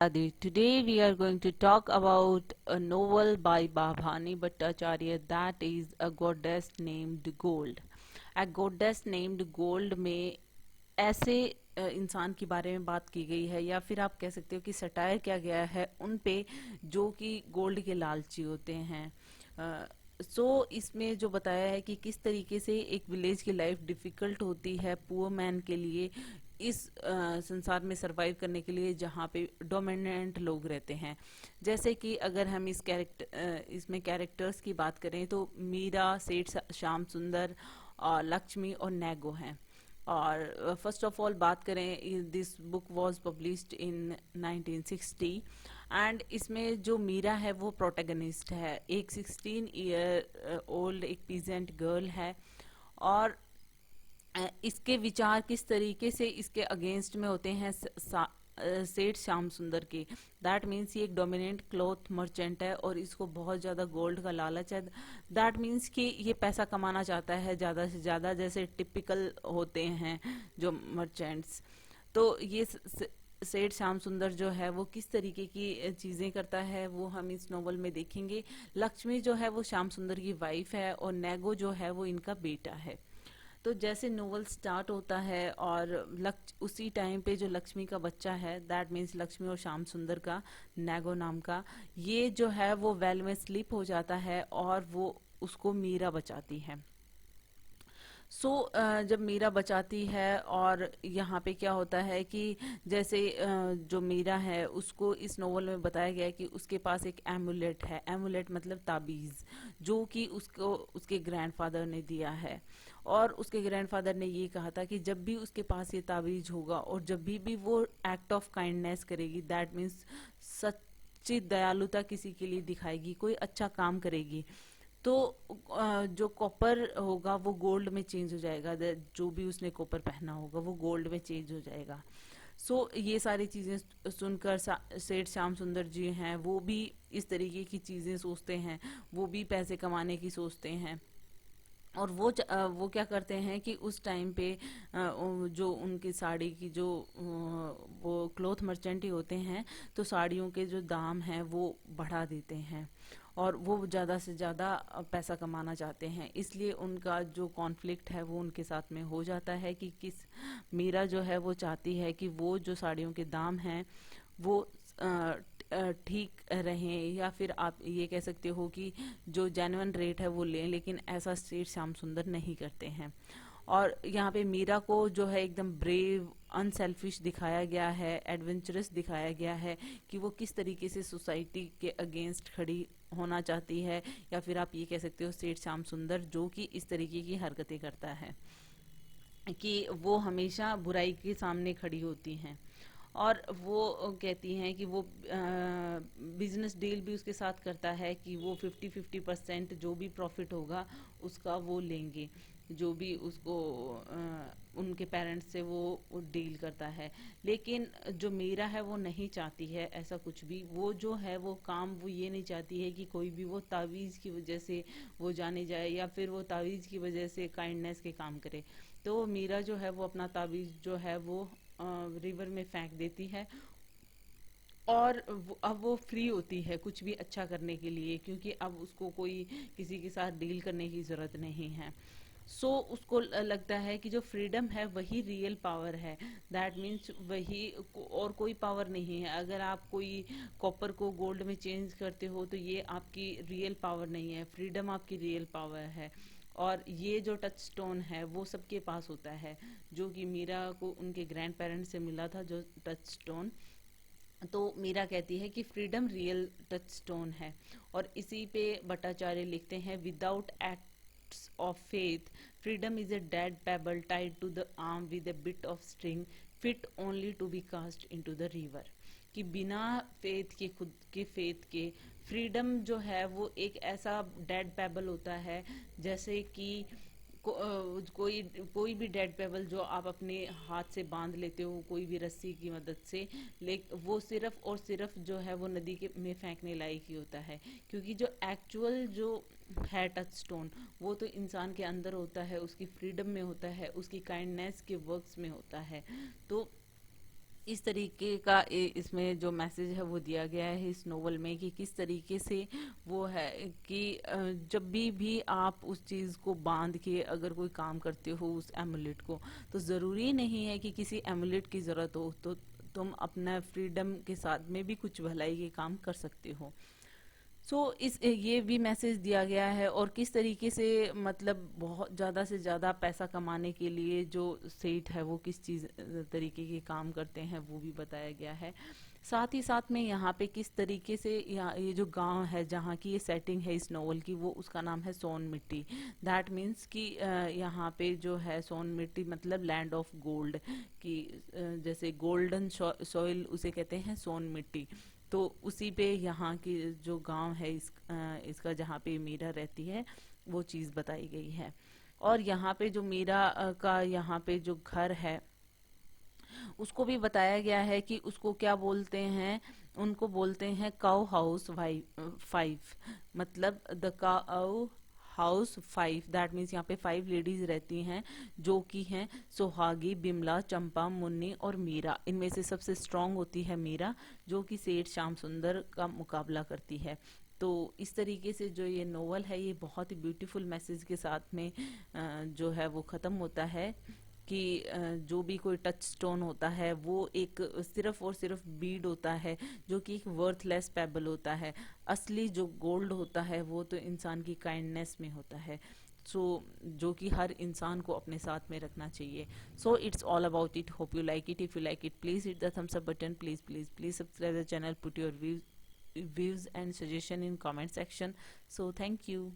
Adi. Today we are going to talk about a novel by Bhavani Bhattacharya that is A Goddess Named Gold. A Goddess Named Gold में ऐसे इंसान के बारे में बात की गई है या फिर आप कह सकते हो कि सटायर किया गया है उन पे जो कि गोल्ड के लालची होते हैं। इसमें जो बताया है कि किस तरीके से एक विलेज की लाइफ डिफिकल्ट होती है पुअर मैन के लिए इस संसार में सरवाइव करने के लिए जहाँ पे डोमिनेंट लोग रहते हैं। जैसे कि अगर हम इसमें कैरेक्टर्स की बात करें तो मीरा, सेठ श्याम सुंदर और लक्ष्मी और नैगो हैं। और फर्स्ट ऑफ ऑल बात करें, this book was published in 1960 and इसमें जो मीरा है वो प्रोटैगनिस्ट है। एक 16 ईयर ओल्ड एक पीजेंट गर्ल है और इसके विचार किस तरीके से इसके अगेंस्ट में होते हैं सेठ श्याम सुंदर के। दैट मीन्स ये एक डोमिनेंट क्लॉथ मर्चेंट है और इसको बहुत ज्यादा गोल्ड का लालच है। दैट मीन्स कि ये पैसा कमाना चाहता है ज्यादा से ज्यादा, जैसे टिपिकल होते हैं जो मर्चेंट्स। तो ये सेठ श्याम सुंदर जो है वो किस तरीके की चीजें करता है वो हम इस नॉवल में देखेंगे। लक्ष्मी जो है वो श्याम सुंदर की वाइफ है और नैगो जो है वो इनका बेटा है। तो जैसे नोवेल स्टार्ट होता है और उसी टाइम पे जो लक्ष्मी का बच्चा है, दैट मीन्स लक्ष्मी और श्याम सुंदर का, नैगो नाम का, ये जो है वो वेल में स्लिप हो जाता है और वो उसको मीरा बचाती है। जब मीरा बचाती है और यहाँ पे क्या होता है कि जैसे जो मीरा है उसको इस नोवेल में बताया गया है कि उसके पास एक एमुलेट है। एमुलेट मतलब ताबीज, जो कि उसको उसके ग्रैंडफादर ने दिया है। और उसके ग्रैंडफादर ने ये कहा था कि जब भी उसके पास ये ताबीज होगा और जब भी वो एक्ट ऑफ काइंडनेस करेगी, दैट मीन्स सच्ची दयालुता किसी के लिए दिखाएगी, कोई अच्छा काम करेगी, तो जो कॉपर होगा वो गोल्ड में चेंज हो जाएगा। जो भी उसने कॉपर पहना होगा वो गोल्ड में चेंज हो जाएगा। ये सारी चीजें सुनकर सेठ श्याम सुंदर जी हैं वो भी इस तरीके की चीजें सोचते हैं, वो भी पैसे कमाने की सोचते हैं। और वो क्या करते हैं कि उस टाइम पे जो उनकी साड़ी की जो वो क्लॉथ मर्चेंट ही होते हैं, तो साड़ियों के जो दाम हैं वो बढ़ा देते हैं और वो ज़्यादा से ज़्यादा पैसा कमाना चाहते हैं। इसलिए उनका जो कॉन्फ्लिक्ट है वो उनके साथ में हो जाता है कि किस मीरा जो है वो चाहती है कि वो जो साड़ियों के दाम हैं वो ठीक रहें, या फिर आप ये कह सकते हो कि जो जेन्युइन रेट है वो लें, लेकिन ऐसा सेठ श्याम सुंदर नहीं करते हैं। और यहाँ पे मीरा को जो है एकदम ब्रेव अनसेल्फिश दिखाया गया है, एडवेंचरस दिखाया गया है कि वो किस तरीके से सोसाइटी के अगेंस्ट खड़ी होना चाहती है, या फिर आप ये कह सकते हो सेठ श्याम सुंदर जो कि इस तरीके की हरकतें करता है कि वो हमेशा बुराई के सामने खड़ी होती हैं। और वो कहती हैं कि वो बिजनेस डील भी उसके साथ करता है कि वो 50-50% जो भी प्रॉफिट होगा उसका वो लेंगे, जो भी उसको उनके पेरेंट्स से वो डील करता है। लेकिन जो मीरा है वो नहीं चाहती है ऐसा कुछ भी। वो जो है वो काम वो ये नहीं चाहती है कि कोई भी वो तावीज़ की वजह से वो जाने जाए या फिर वो तावीज़ की वजह से काइंडनेस के काम करे। तो मीरा जो है वो अपना तावीज़ जो है वो रिवर में फेंक देती है और अब वो फ्री होती है कुछ भी अच्छा करने के लिए, क्योंकि अब उसको कोई किसी के साथ डील करने की जरूरत नहीं है। उसको लगता है कि जो फ्रीडम है वही रियल पावर है। दैट मीन्स वही और कोई पावर नहीं है। अगर आप कोई कॉपर को गोल्ड में चेंज करते हो तो ये आपकी रियल पावर नहीं है, फ्रीडम आपकी रियल पावर है। और ये जो टच स्टोन है वो सबके पास होता है, जो कि मीरा को उनके ग्रैंड पेरेंट्स से मिला था जो टच स्टोन। तो मीरा कहती है कि फ्रीडम रियल टच स्टोन है। और इसी पे भट्टाचार्य लिखते हैं, without acts of faith freedom is a dead pebble tied to the arm with a bit of string fit only to be cast into the river. कि बिना फेथ के, खुद के फेथ के, फ्रीडम जो है वो एक ऐसा डेड पेबल होता है, जैसे कि कोई कोई भी डेड पेबल जो आप अपने हाथ से बांध लेते हो कोई भी रस्सी की मदद से, वो सिर्फ और सिर्फ जो है वो नदी के में फेंकने लायक ही होता है। क्योंकि जो एक्चुअल जो है टच स्टोन वो तो इंसान के अंदर होता है, उसकी फ्रीडम में होता है, उसकी काइंडनेस के वर्क्स में होता है। तो इस तरीके का इसमें जो मैसेज है वो दिया गया है इस नोवेल में कि किस तरीके से वो है कि जब भी आप उस चीज़ को बांध के अगर कोई काम करते हो उस एमुलेट को, तो ज़रूरी नहीं है कि किसी एमुलेट की ज़रूरत हो, तो तुम अपना फ्रीडम के साथ में भी कुछ भलाई के काम कर सकते हो। इस ये भी मैसेज दिया गया है, और किस तरीके से मतलब बहुत ज़्यादा से ज़्यादा पैसा कमाने के लिए जो सेठ है वो किस चीज़ तरीके के काम करते हैं वो भी बताया गया है। साथ ही साथ में यहाँ पे किस तरीके से यहाँ ये जो गांव है जहाँ की ये सेटिंग है इस नॉवल की, वो उसका नाम है सोन मिट्टी। दैट मीन्स कि यहाँ पे जो है सोन मिट्टी मतलब लैंड ऑफ गोल्ड की, जैसे गोल्डन सॉइल उसे कहते हैं सोन मिट्टी। तो उसी पे यहाँ की जो गांव है इसका जहाँ पे मीरा रहती है वो चीज़ बताई गई है। और यहाँ पे जो मीरा का यहाँ पे जो घर है उसको भी बताया गया है कि उसको क्या बोलते हैं, उनको बोलते हैं काउ हाउस 5, मतलब the cow house 5। That means यहाँ पे 5 लेडीज रहती हैं जो कि हैं सुहागी, बिमला, चंपा, मुन्नी और मीरा। इनमें से सबसे स्ट्रांग होती है मीरा, जो कि सेठ श्याम सुंदर का मुकाबला करती है। तो इस तरीके से जो ये नोवेल है ये बहुत ही ब्यूटीफुल मैसेज के साथ में जो है वो ख़त्म होता है कि जो भी कोई टच स्टोन होता है वो एक सिर्फ और सिर्फ बीड होता है, जो कि एक वर्थलेस पेबल होता है। असली जो गोल्ड होता है वो तो इंसान की काइंडनेस में होता है। जो कि हर इंसान को अपने साथ में रखना चाहिए। It's all about it. Hope you like it. If you like it please hit the thumbs up button. Please subscribe the channel. Put your views and suggestion in comment section. So thank you.